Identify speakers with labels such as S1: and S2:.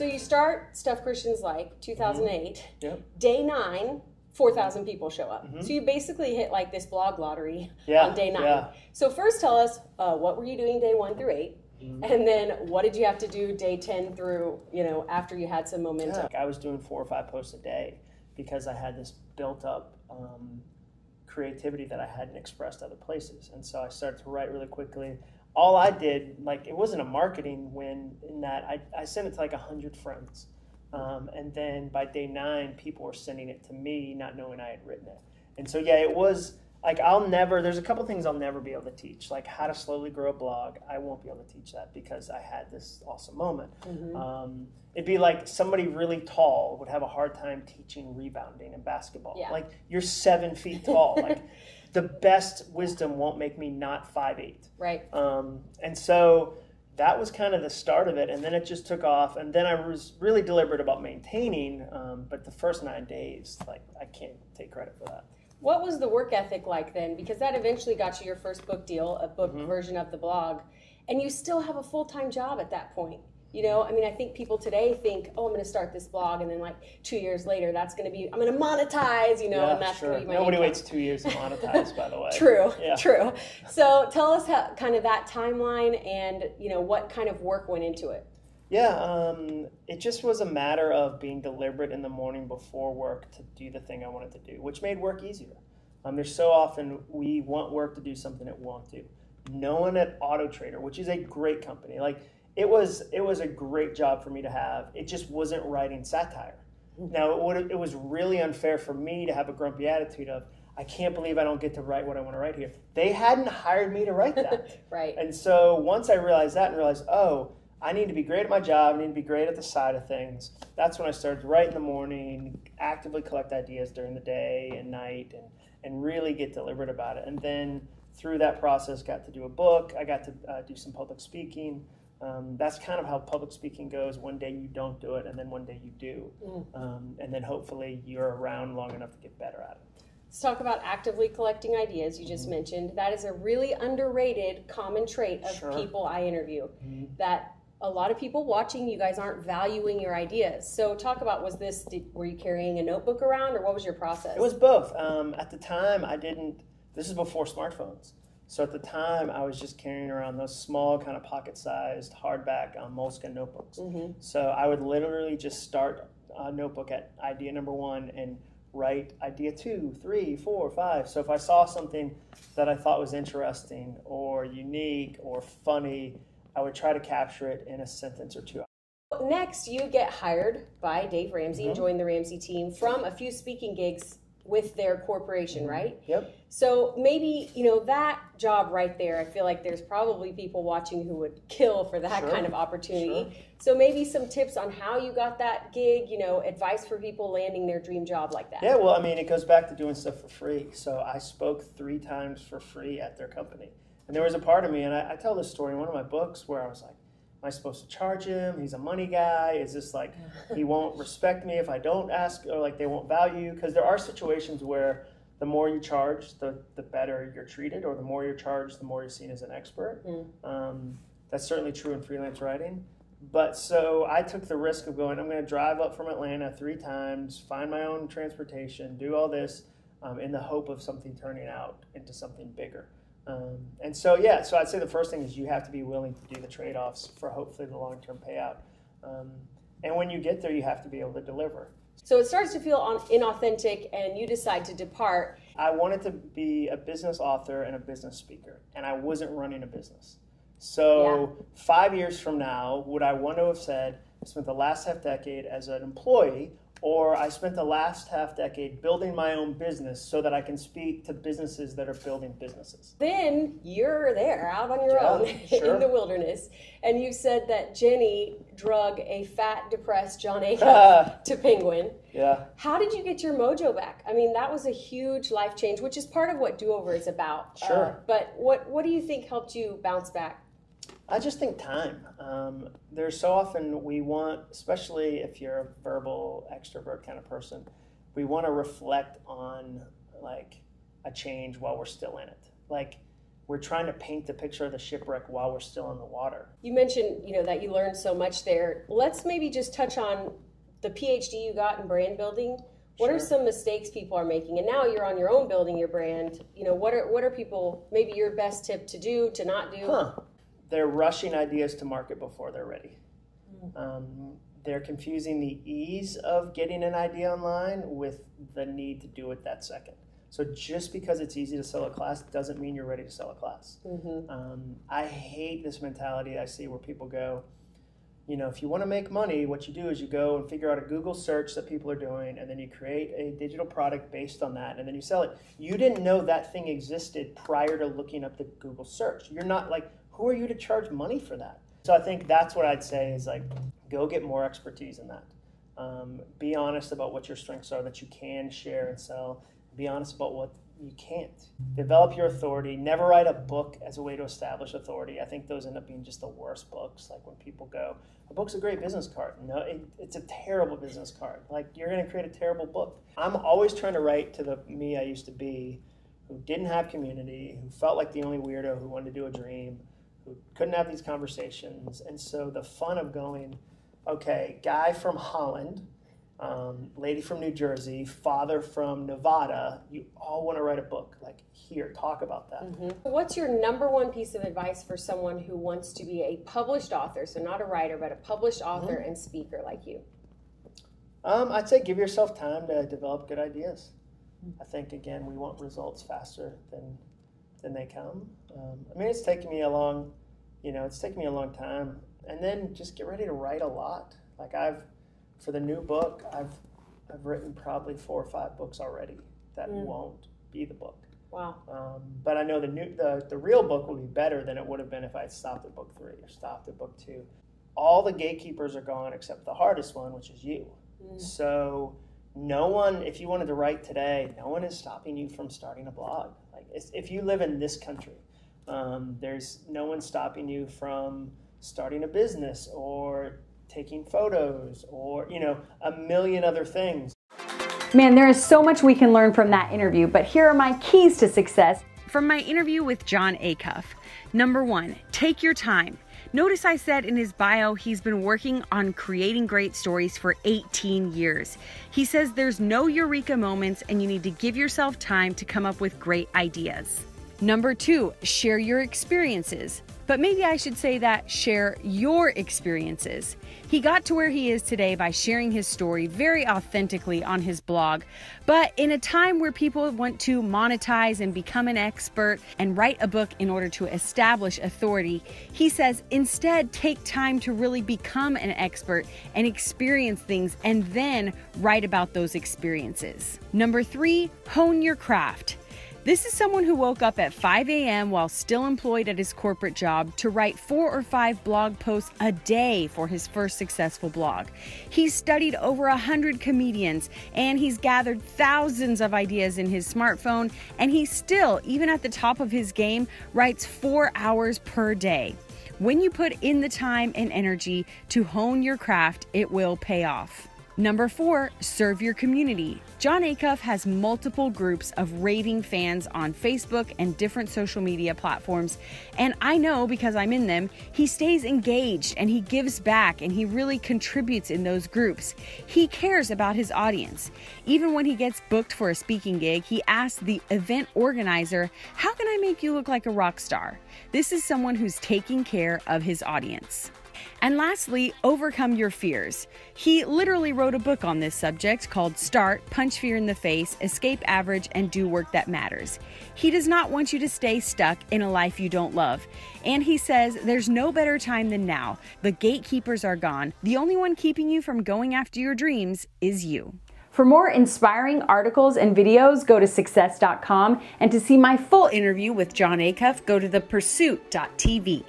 S1: So you start Stuff Christians Like, 2008.
S2: Yep.
S1: Day 9, 4,000 people show up. So you basically hit like this blog lottery on day 9.
S2: Yeah.
S1: So first tell us, what were you doing day 1 through 8? And then what did you have to do day 10 through, after you had some momentum?
S2: I was doing 4 or 5 posts a day because I had this built up creativity that I hadn't expressed other places. And so I started to write really quickly. All I did, it wasn't a marketing win in that I sent it to 100 friends. And then by day 9, people were sending it to me, not knowing I had written it. And so, yeah, it was there's a couple things I'll never be able to teach, like how to slowly grow a blog. I won't be able to teach that because I had this awesome moment. It'd be like somebody really tall would have a hard time teaching rebounding in basketball.
S1: Yeah.
S2: You're 7 feet tall. The best wisdom won't make me not 5'8".
S1: Right.
S2: And so that was kind of the start of it, and then it just took off. And then I was really deliberate about maintaining, but the first 9 days, I can't take credit for that.
S1: What was the work ethic like then? Because that eventually got you your first book deal, a book version of the blog, and you still have a full-time job at that point. I think people today think, I'm going to start this blog, and then 2 years later, I'm going to monetize, and that's going to be my
S2: Nobody
S1: income.
S2: waits 2 years to monetize, by the way.
S1: True,
S2: yeah.
S1: True. So tell us how, kind of that timeline and, what kind of work went into it.
S2: Yeah, it just was a matter of being deliberate in the morning before work to do the thing I wanted to do, which made work easier. There's so often we want work to do something it won't do. No one at Auto Trader, which is a great company, it was a great job for me to have. It just wasn't writing satire. Now, it was really unfair for me to have a grumpy attitude of, I can't believe I don't get to write what I want to write here. They hadn't hired me to write that.
S1: Right.
S2: And so once I realized that and realized, I need to be great at my job, I need to be great at the side of things, that's when I started to write in the morning, actively collect ideas during the day and night, and really get deliberate about it. And then through that process, got to do a book. I got to do some public speaking. That's kind of how public speaking goes. One day you don't do it, and then one day you do. And then hopefully you're around long enough to get better at it.
S1: Let's talk about actively collecting ideas. You just mentioned that is a really underrated common trait of people I interview. That a lot of people watching you guys aren't valuing your ideas. So talk about, were you carrying a notebook around, or what was your process?
S2: It was both. At the time, this is before smartphones. So at the time, I was just carrying around those small kind of pocket-sized hardback moleskin notebooks. So I would literally just start a notebook at idea number 1 and write idea 2, 3, 4, 5. So if I saw something that I thought was interesting or unique or funny, I would try to capture it in a sentence or 2.
S1: Next, you get hired by Dave Ramsey and join the Ramsey team from a few speaking gigs with their corporation, right?
S2: Yep.
S1: So maybe, that job right there, I feel like there's probably people watching who would kill for that kind of opportunity. So maybe some tips on how you got that gig, advice for people landing their dream job like that.
S2: Yeah, well, it goes back to doing stuff for free. So I spoke 3 times for free at their company. And there was a part of me, and I tell this story in one of my books, where I was like, am I supposed to charge him? He's a money guy. Is this he won't respect me if I don't ask, or they won't value? Because there are situations where the more you charge, the better you're treated, or the more you're charged, the more you're seen as an expert. That's certainly true in freelance writing. But so I took the risk of going, I'm going to drive up from Atlanta 3 times, find my own transportation, do all this in the hope of something turning out into something bigger. And so I'd say the first thing is you have to be willing to do the trade-offs for hopefully the long-term payout. And when you get there, you have to be able to deliver.
S1: So it starts to feel inauthentic, and you decide to depart.
S2: I wanted to be a business author and a business speaker, and I wasn't running a business. So 5 years from now, would I want to have said, I spent the last half-decade as an employee, or I spent the last half-decade building my own business so that I can speak to businesses that are building businesses?
S1: Then you're there, out on your own in the wilderness, and you said that Jenny drug a fat, depressed Jon Acuff to Penguin.
S2: Yeah.
S1: How did you get your mojo back? That was a huge life change, which is part of what Do-Over is about.
S2: Sure.
S1: But what do you think helped you bounce back?
S2: I just think time. There's so often we want, especially if you're a verbal extrovert kind of person, we want to reflect on a change while we're still in it. we're trying to paint the picture of the shipwreck while we're still in the water.
S1: You mentioned, that you learned so much there. Let's maybe just touch on the PhD you got in brand building. What are some mistakes people are making? And now you're on your own building your brand. What are people, maybe your best tip to do, to not do?
S2: They're rushing ideas to market before they're ready. They're confusing the ease of getting an idea online with the need to do it that second. So just because it's easy to sell a class doesn't mean you're ready to sell a class. I hate this mentality I see where people go, if you want to make money, what you do is you go and figure out a Google search that people are doing, and then you create a digital product based on that, and then you sell it. You didn't know that thing existed prior to looking up the Google search. You're not who are you to charge money for that? So I think that's what I'd say is go get more expertise in that. Be honest about what your strengths are that you can share and sell. Be honest about what you can't. Develop your authority. Never write a book as a way to establish authority. I think those end up being just the worst books. When people go, a book's a great business card. No, it's a terrible business card. You're going to create a terrible book. I'm always trying to write to the me I used to be, who didn't have community, who felt like the only weirdo who wanted to do a dream, who couldn't have these conversations. And so the fun of going, okay, guy from Holland, lady from New Jersey, father from Nevada, you all want to write a book. Here, talk about that.
S1: What's your number one piece of advice for someone who wants to be a published author, so not a writer, but a published author and speaker like you?
S2: I'd say give yourself time to develop good ideas. I think, again, we want results faster than they come. It's taken me a long time. And then just get ready to write a lot. For the new book, I've written probably 4 or 5 books already that won't be the book.
S1: Wow.
S2: But I know the real book will be better than it would have been if I had stopped at book 3 or stopped at book 2. All the gatekeepers are gone except the hardest one, which is you. So no one, if you wanted to write today, no one is stopping you from starting a blog. If you live in this country, there's no one stopping you from starting a business or taking photos or, a million other things.
S3: Man, there is so much we can learn from that interview, but here are my keys to success from my interview with Jon Acuff. Number 1, take your time. Notice I said in his bio he's been working on creating great stories for 18 years. He says there's no eureka moments and you need to give yourself time to come up with great ideas. Number 2, share your experiences. But maybe I should say that share your experiences. He got to where he is today by sharing his story very authentically on his blog. But in a time where people want to monetize and become an expert and write a book in order to establish authority, he says instead take time to really become an expert and experience things and then write about those experiences. Number 3, hone your craft. This is someone who woke up at 5 a.m. while still employed at his corporate job to write 4 or 5 blog posts a day for his first successful blog. He's studied over 100 comedians and he's gathered thousands of ideas in his smartphone, and he still, even at the top of his game, writes 4 hours per day. When you put in the time and energy to hone your craft, it will pay off. Number 4, serve your community. Jon Acuff has multiple groups of raving fans on Facebook and different social media platforms, and I know because I'm in them, he stays engaged and he gives back and he really contributes in those groups. He cares about his audience. Even when he gets booked for a speaking gig, he asks the event organizer, "How can I make you look like a rock star?" This is someone who's taking care of his audience. And lastly, overcome your fears. He literally wrote a book on this subject called Start, Punch Fear in the Face, Escape Average, and Do Work That Matters. He does not want you to stay stuck in a life you don't love. And he says there's no better time than now. The gatekeepers are gone. The only one keeping you from going after your dreams is you. For more inspiring articles and videos, go to success.com. And to see my full interview with Jon Acuff, go to thepursuit.tv.